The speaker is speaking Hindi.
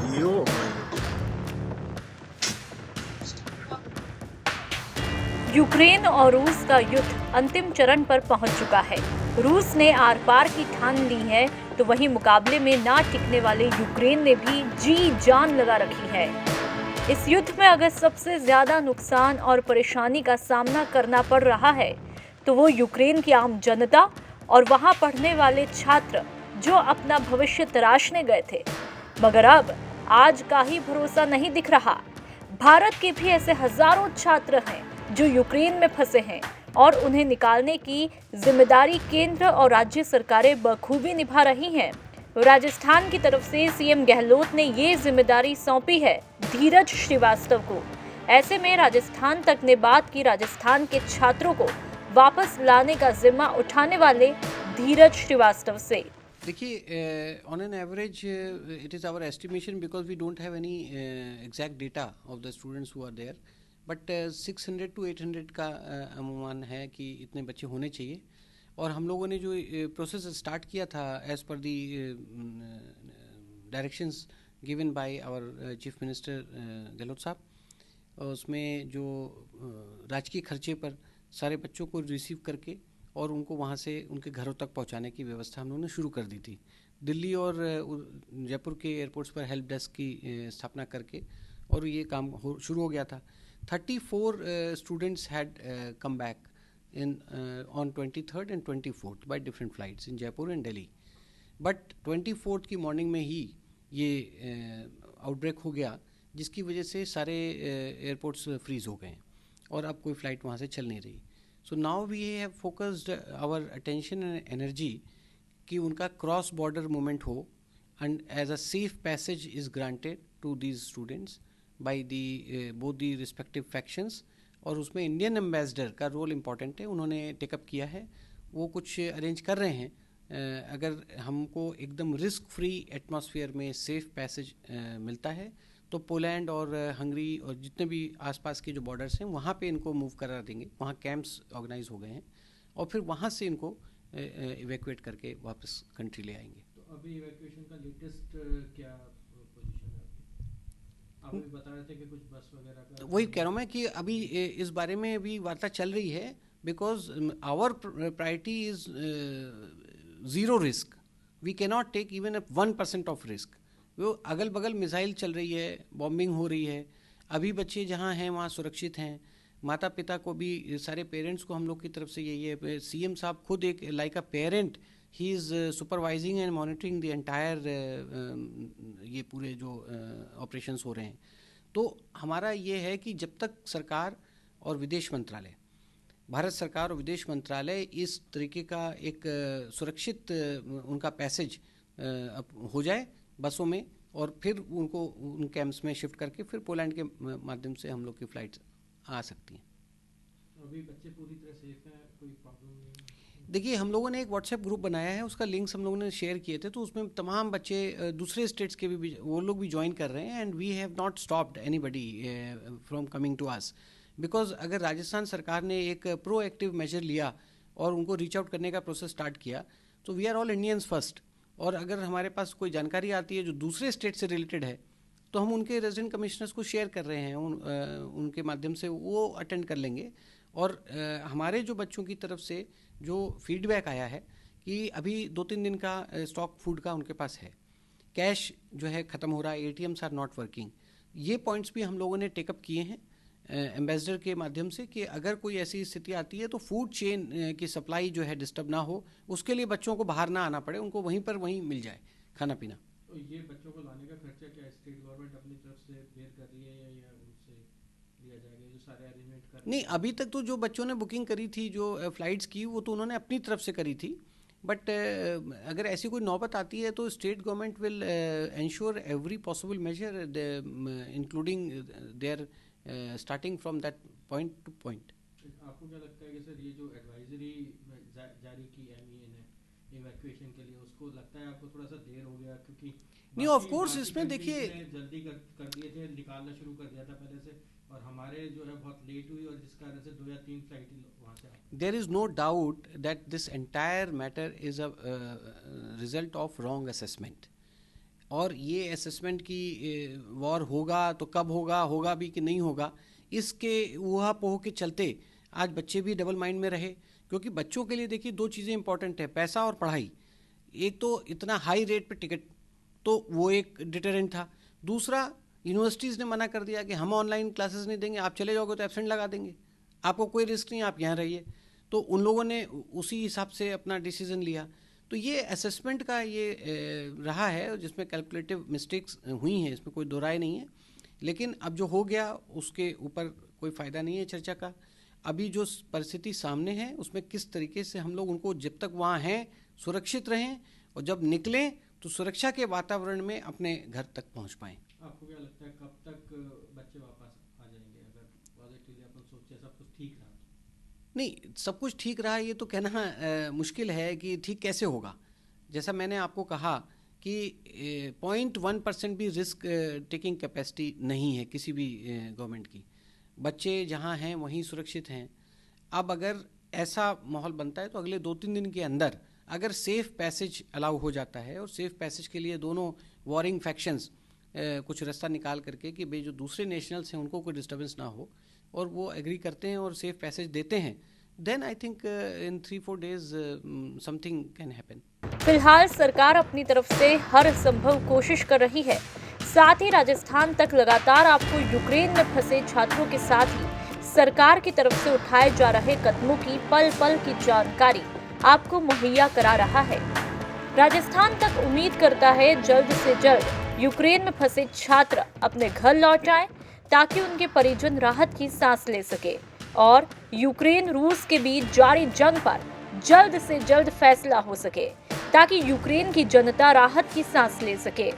यो यूक्रेन और रूस का युद्ध अंतिम चरण पर पहुंच चुका है। रूस ने आर पार की ठान ली है, तो वहीं मुकाबले में ना टिकने वाले यूक्रेन ने भी जी जान लगा रखी है। इस युद्ध में अगर सबसे ज्यादा नुकसान और परेशानी का सामना करना पड़ रहा है, तो वो यूक्रेन की आम जनता और वहां पढ़ने वाले छात्र जो अपना भविष्य तराशने गए थे। मगर अब आज का ही भरोसा नहीं दिख रहा। भारत के भी ऐसे हजारों छात्र हैं जो यूक्रेन में फंसे हैं और उन्हें निकालने की जिम्मेदारी केंद्र और राज्य सरकारें बखूबी निभा रही हैं। राजस्थान की तरफ से सीएम गहलोत ने ये जिम्मेदारी सौंपी है धीरज श्रीवास्तव को। ऐसे में राजस्थान तक ने बात की राजस्थान के छात्रों को वापस लाने का जिम्मा उठाने वाले धीरज श्रीवास्तव से। देखिए, on an average it is our estimation because we don't have any exact data of the students who are there, but 600 to 800 का अनुमान है कि इतने बच्चे होने चाहिए। और हम लोगों ने जो प्रोसेस स्टार्ट किया था as per the directions given by our chief minister Gehlot साहब, उसमें जो राजकीय खर्चे पर सारे बच्चों को रिसीव करके और उनको वहाँ से उनके घरों तक पहुँचाने की व्यवस्था हम लोगों ने शुरू कर दी थी। दिल्ली और जयपुर के एयरपोर्ट्स पर हेल्प डेस्क की स्थापना करके और ये काम शुरू हो गया था। 34 students had come back on 23rd and 24th by different flights in Jaipur and Delhi. But 24th की मॉर्निंग में ही ये आउटब्रेक हो गया, जिसकी वजह से सारे एयरपोर्ट्स फ्रीज हो गए और अब कोई फ़्लाइट वहाँ से चल नहीं रही। So now we have focused our attention and energy कि उनका क्रॉस बॉर्डर मूवमेंट हो and as a safe passage is granted to these students by the both the respective factions. और उसमें इंडियन एम्बेसडर का रोल इम्पॉर्टेंट है, उन्होंने टेकअप किया है, वो कुछ अरेंज कर रहे हैं। अगर हमको एकदम रिस्क फ्री एटमॉस्फेयर में सेफ पैसेज मिलता है तो पोलैंड और हंगरी और जितने भी आसपास के जो बॉर्डर्स हैं वहाँ पे इनको मूव करा देंगे। वहाँ कैंप्स ऑर्गेनाइज हो गए हैं और फिर वहाँ से इनको इवैक्यूएट करके वापस कंट्री ले आएंगे। तो अभी इवैक्यूएशन का लेटेस्ट क्या पोजीशन है? आप अभी बता रहे थे कि कुछ बस वगैरह का, वही कह रहा हूँ मैं कि अभी इस बारे में अभी वार्ता चल रही है, because our priority is zero risk. We cannot take even 1% of risk. वो अगल बगल मिसाइल चल रही है, बॉम्बिंग हो रही है, अभी बच्चे जहाँ हैं वहाँ सुरक्षित हैं। माता पिता को भी, सारे पेरेंट्स को हम लोग की तरफ से यही है, सीएम साहब खुद एक like a parent he is supervising and monitoring the entire ये पूरे जो ऑपरेशंस हो रहे हैं। तो हमारा ये है कि जब तक सरकार और विदेश मंत्रालय, भारत सरकार और विदेश मंत्रालय इस तरीके का एक सुरक्षित उनका पैसेज हो जाए बसों में और फिर उनको उन कैंप्स में शिफ्ट करके फिर पोलैंड के माध्यम से हम लोग की फ़्लाइट्स आ सकती हैं। अभी बच्चे पूरी तरह सेफ हैं, कोई प्रॉब्लम नहीं है? देखिए, हम लोगों ने एक व्हाट्सएप ग्रुप बनाया है, उसका लिंक्स हम लोगों ने शेयर किए थे, तो उसमें तमाम बच्चे दूसरे स्टेट्स के भी वो लोग भी ज्वाइन कर रहे हैं। And we have not stopped anybody from coming to us, because अगर राजस्थान सरकार ने एक प्रोएक्टिव मेजर लिया और उनको रीच आउट करने का प्रोसेस स्टार्ट किया, तो we are all Indians first. और अगर हमारे पास कोई जानकारी आती है जो दूसरे स्टेट से रिलेटेड है, तो हम उनके रेजिडेंट कमिश्नर्स को शेयर कर रहे हैं, उनके माध्यम से वो अटेंड कर लेंगे। और हमारे जो बच्चों की तरफ से जो फीडबैक आया है कि अभी 2-3 दिन का स्टॉक फूड का उनके पास है, कैश जो है ख़त्म हो रहा है, ATMs आर नॉट वर्किंग। ये पॉइंट्स भी हम लोगों ने टेकअप किए हैं एम्बेसडर के माध्यम से कि अगर कोई ऐसी स्थिति आती है तो फूड चेन की सप्लाई जो है डिस्टर्ब ना हो, उसके लिए बच्चों को बाहर ना आना पड़े, उनको वहीं मिल जाए खाना पीना। तो ये बच्चों को लाने का खर्चा क्या स्टेट गवर्नमेंट अपनी तरफ से बेयर कर रही है या उनसे लिया जाएगा, जो सारे अरेंजमेंट कर? नहीं, अभी तक तो जो बच्चों ने बुकिंग करी थी, जो फ़्लाइट्स की, वो तो उन्होंने अपनी तरफ से करी थी। बट अगर ऐसी कोई नौबत आती है तो state government will ensure every possible measure including there starting from that point to point. आपको क्या लगता है कि सर ये जो एडवाइजरी जारी की MEA ने इवैक्यूएशन के लिए, उसको लगता है आपको थोड़ा सा देर हो गया? क्योंकि नहीं, ऑफ कोर्स इसमें देखिए जल्दी कर दिए थे, निकालना शुरू कर दिया था पहले से, और हमारे जो है बहुत लेट हुई और जिस कारण से 2 या 3 फ्लाइट वहाँ से। There is no doubt that this entire matter is a result of wrong assessment. और ये असेसमेंट की वॉर होगा तो कब होगा, होगा भी कि नहीं होगा, इसके ऊहापोह के चलते आज बच्चे भी डबल माइंड में रहे। क्योंकि बच्चों के लिए देखिए 2 चीज़ें इंपॉर्टेंट है, पैसा और पढ़ाई। एक तो इतना हाई रेट पे टिकट, तो वो एक डिटरेंट था। दूसरा, यूनिवर्सिटीज़ ने मना कर दिया कि हम ऑनलाइन क्लासेस नहीं देंगे, आप चले जाओगे तो एब्सेंट लगा देंगे, आपको कोई रिस्क नहीं, आप यहाँ रहिए। तो उन लोगों ने उसी हिसाब से अपना डिसीजन लिया। तो ये असेसमेंट का ये रहा है जिसमें कैलकुलेटिव मिस्टेक्स हुई हैं, इसमें कोई दो राय नहीं है। लेकिन अब जो हो गया उसके ऊपर कोई फ़ायदा नहीं है चर्चा का। अभी जो परिस्थिति सामने है उसमें किस तरीके से हम लोग उनको जब तक वहाँ हैं सुरक्षित रहें, और जब निकलें तो सुरक्षा के वातावरण में अपने घर तक पहुँच पाएँ। आपको क्या लगता है कब तक बच्चे वापस आ जाएंगे, अगर पॉजिटिवली अपन सोचे सब कुछ ठीक रहा? नहीं, सब कुछ ठीक रहा ये तो कहना मुश्किल है कि ठीक कैसे होगा। जैसा मैंने आपको कहा कि 0.1% भी रिस्क टेकिंग कैपेसिटी नहीं है किसी भी गवर्नमेंट की। बच्चे जहाँ हैं वहीं सुरक्षित हैं। अब अगर ऐसा माहौल बनता है तो अगले 2-3 दिन के अंदर अगर सेफ़ पैसेज अलाउ हो जाता है, और सेफ़ पैसेज के लिए दोनों वॉरिंग फैक्शंस कुछ रास्ता निकाल करके कि भाई जो दूसरे नेशनल्स हैं उनको कोई डिस्टर्बेंस ना हो, और वो एग्री करते हैं और सेफ़ पैसेज देते हैं, then I think in 3-4 days something can happen. फिलहाल सरकार अपनी तरफ से हर संभव कोशिश कर रही है। साथ ही राजस्थान तक लगातार आपको यूक्रेन में फंसे छात्रों के साथ ही सरकार की तरफ से उठाए जा रहे कदमों की पल पल की जानकारी आपको मुहैया करा रहा है। राजस्थान तक उम्मीद करता है जल्द से जल्द यूक्रेन में फंसे छात्र अपने घर लौट आए, ताकि उनके परिजन राहत की सांस ले सके और यूक्रेन रूस के बीच जारी जंग पर जल्द से जल्द फैसला हो सके, ताकि यूक्रेन की जनता राहत की सांस ले सके।